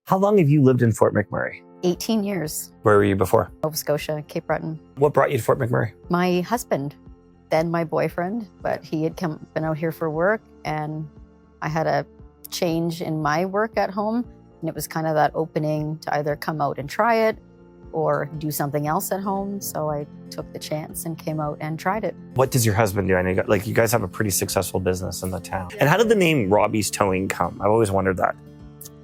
How long have you lived in Fort McMurray? 18 years. Where were you before? Nova Scotia, Cape Breton. What brought you to Fort McMurray? My husband, then my boyfriend, but he had been out here for work, and I had a change in my work at home, and it was kind of that opening to either come out and try it or do something else at home. So I took the chance and came out and tried it. What does your husband do? I know you guys have a pretty successful business in the town. And how did the name Robbie's Towing come? I've always wondered that.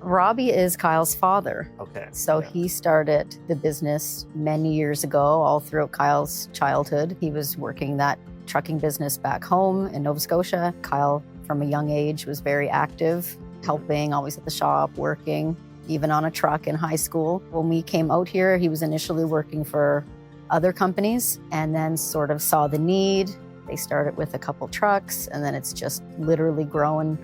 Robbie is Kyle's father. Okay. So he started the business many years ago, all throughout Kyle's childhood. He was working that trucking business back home in Nova Scotia. Kyle, from a young age, was very active, helping, always at the shop, working, even on a truck in high school. When we came out here, he was initially working for other companies and then sort of saw the need. They started with a couple trucks, and then it's just literally grown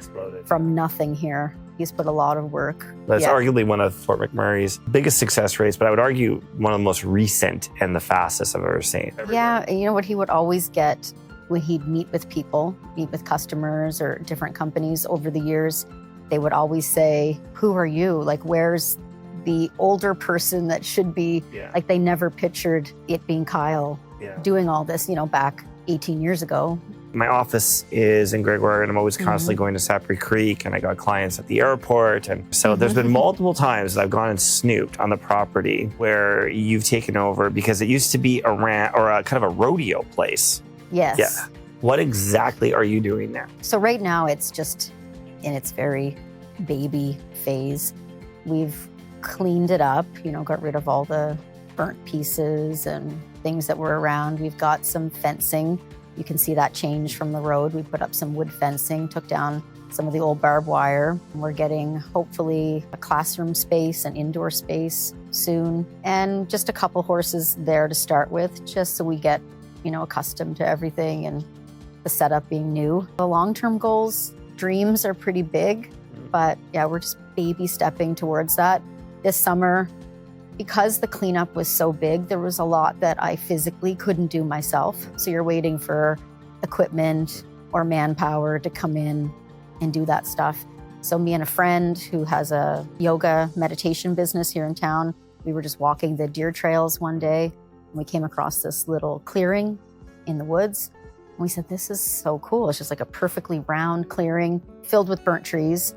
from nothing here. He's put a lot of work. That's arguably one of Fort McMurray's biggest success rates, but I would argue one of the most recent and the fastest I've ever seen. Yeah, and you know what he would always get when he'd meet with people, meet with customers or different companies over the years, they would always say, "Who are you? Like, where's the older person that should be?" Like, they never pictured it being Kyle doing all this, back 18 years ago. My office is in Gregoire, and I'm always constantly going to Saprae Creek, and I got clients at the airport. And so there's been multiple times that I've gone and snooped on the property where you've taken over, because it used to be a kind of a rodeo place. Yes. Yeah. What exactly are you doing there? So right now it's just in its very baby phase. We've cleaned it up, got rid of all the burnt pieces and things that were around. We've got some fencing. You can see that change from the road. We put up some wood fencing, took down some of the old barbed wire. We're getting, hopefully, a classroom space, an indoor space soon, and just a couple horses there to start with, just so we get, accustomed to everything and the setup being new. The long-term goals, dreams are pretty big, but yeah, we're just baby stepping towards that. This summer, because the cleanup was so big, there was a lot that I physically couldn't do myself. So you're waiting for equipment or manpower to come in and do that stuff. So me and a friend who has a yoga meditation business here in town, we were just walking the deer trails one day, and we came across this little clearing in the woods. And we said, "This is so cool." It's just like a perfectly round clearing filled with burnt trees,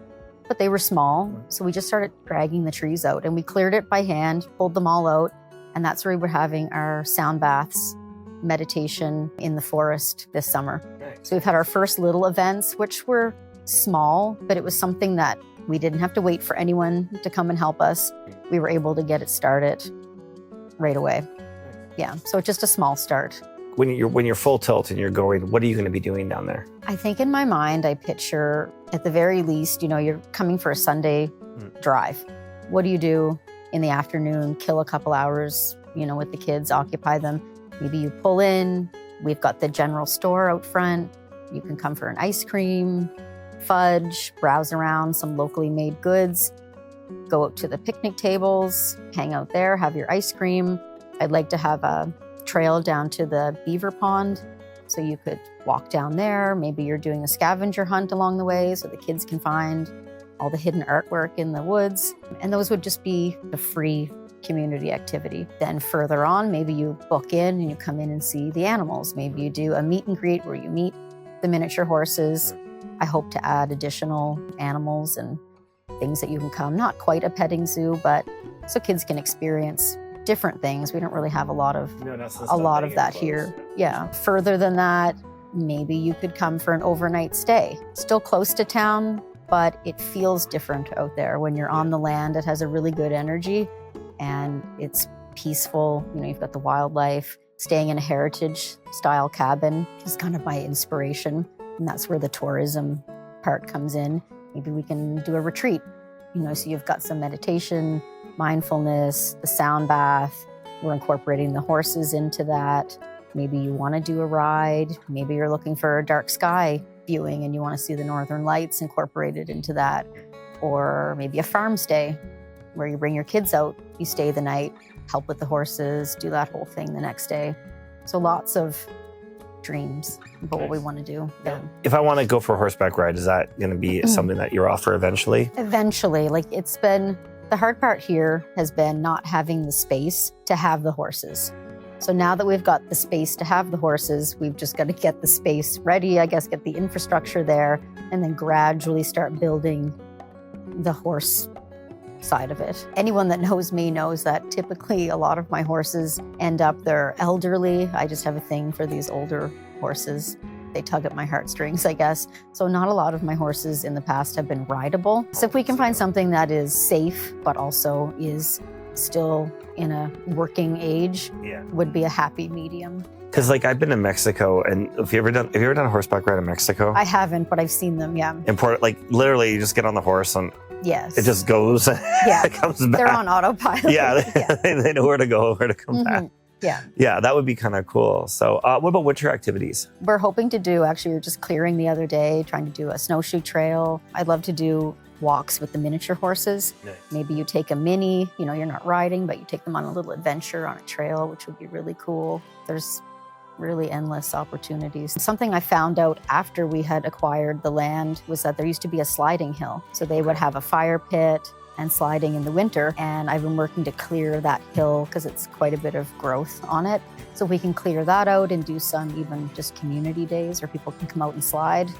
but they were small. So we just started dragging the trees out, and we cleared it by hand, pulled them all out. And that's where we were having our sound baths, meditation in the forest this summer. So we've had our first little events, which were small, but it was something that we didn't have to wait for anyone to come and help us. We were able to get it started right away. Yeah, so just a small start. When you're full tilt and you're going, what are you going to be doing down there? I think in my mind, I picture at the very least, you're coming for a Sunday drive. What do you do in the afternoon? Kill a couple hours, with the kids, occupy them. Maybe you pull in. We've got the general store out front. You can come for an ice cream, fudge, browse around some locally made goods, go out to the picnic tables, hang out there, have your ice cream. I'd like to have a trail down to the beaver pond, so you could walk down there. Maybe you're doing a scavenger hunt along the way so the kids can find all the hidden artwork in the woods. And those would just be a free community activity. Then further on, maybe you book in and you come in and see the animals. Maybe you do a meet and greet where you meet the miniature horses. I hope to add additional animals and things that you can come, not quite a petting zoo, but so kids can experience different things. We don't really have a lot of that here. Yeah. Further than that, maybe you could come for an overnight stay. Still close to town, but it feels different out there. When you're on the land, it has a really good energy and it's peaceful. You've got the wildlife. Staying in a heritage style cabin is kind of my inspiration. And that's where the tourism part comes in. Maybe we can do a retreat, so you've got some meditation, mindfulness, the sound bath. We're incorporating the horses into that. Maybe you want to do a ride. Maybe you're looking for a dark sky viewing and you want to see the northern lights incorporated into that. Or maybe a farm stay where you bring your kids out, you stay the night, help with the horses, do that whole thing the next day. So lots of dreams about what we want to do. Yeah. If I want to go for a horseback ride, is that going to be something that you offer eventually? Eventually. Like, it's been The hard part here has been not having the space to have the horses. So now that we've got the space to have the horses, we've just got to get the space ready, I guess, get the infrastructure there, and then gradually start building the horse side of it. Anyone that knows me knows that typically a lot of my horses end up, they're elderly. I just have a thing for these older horses. They tug at my heartstrings, I guess. So not a lot of my horses in the past have been rideable. So if we can find something that is safe, but also is still in a working age, would be a happy medium. Because like I've been to Mexico, and have you ever done a horseback ride in Mexico? I haven't, but I've seen them, yeah. Important, like literally you just get on the horse and yes, it just goes, yeah. it comes back. They're on autopilot. Yeah, they know where to go, where to come back. Yeah. Yeah, that would be kind of cool. So what about winter activities? We're hoping to do, actually, we were just clearing the other day, trying to do a snowshoe trail. I'd love to do walks with the miniature horses. Nice. Maybe you take a mini, you're not riding, but you take them on a little adventure on a trail, which would be really cool. There's really endless opportunities. Something I found out after we had acquired the land was that there used to be a sliding hill. So they would have a fire pit and sliding in the winter. And I've been working to clear that hill because it's quite a bit of growth on it. So if we can clear that out and do some even just community days where people can come out and slide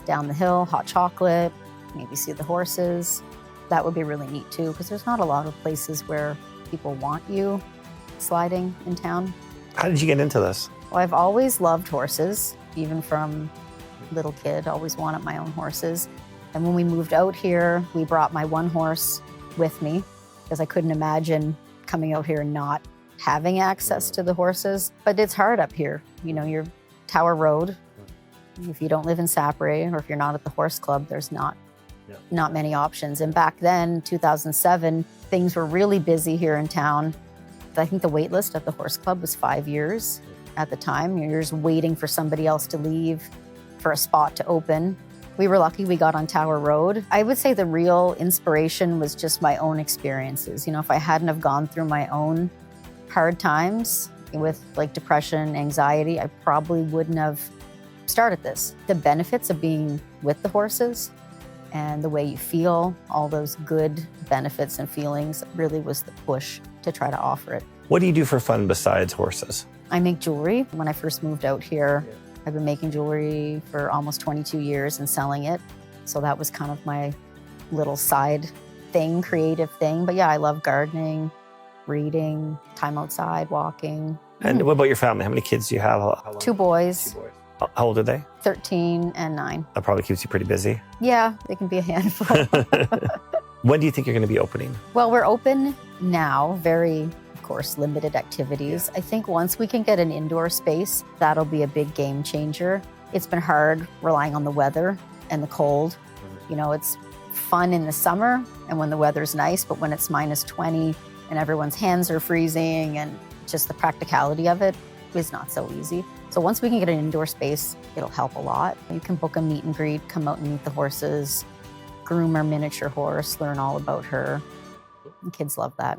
down the hill, hot chocolate, maybe see the horses. That would be really neat too, because there's not a lot of places where people want you sliding in town. How did you get into this? Well, I've always loved horses, even from little kid, always wanted my own horses. And when we moved out here, we brought my one horse with me because I couldn't imagine coming out here and not having access to the horses. But it's hard up here. You're Tower Road. If you don't live in Saprae or if you're not at the horse club, there's not many options. And back then, 2007, things were really busy here in town. I think the wait list at the horse club was 5 years at the time. You're just waiting for somebody else to leave for a spot to open. We were lucky we got on Tower Road. I would say the real inspiration was just my own experiences. If I hadn't have gone through my own hard times with like depression, anxiety, I probably wouldn't have started this. The benefits of being with the horses and the way you feel, all those good benefits and feelings really was the push to try to offer it. What do you do for fun besides horses? I make jewelry. When I first moved out here, I've been making jewelry for almost 22 years and selling it. So that was kind of my little side thing, creative thing. But yeah, I love gardening, reading, time outside, walking. And what about your family? How many kids do you have? How long? Two boys. How old are they? 13 and 9. That probably keeps you pretty busy. Yeah, they can be a handful. When do you think you're going to be opening? Well, we're open now, very, of course, limited activities. I think once we can get an indoor space, that'll be a big game changer. It's been hard relying on the weather and the cold. It's fun in the summer and when the weather's nice, but when it's minus 20 and everyone's hands are freezing and just the practicality of it is not so easy. So once we can get an indoor space, it'll help a lot. You can book a meet and greet, come out and meet the horses, groom our miniature horse, learn all about her. And kids love that.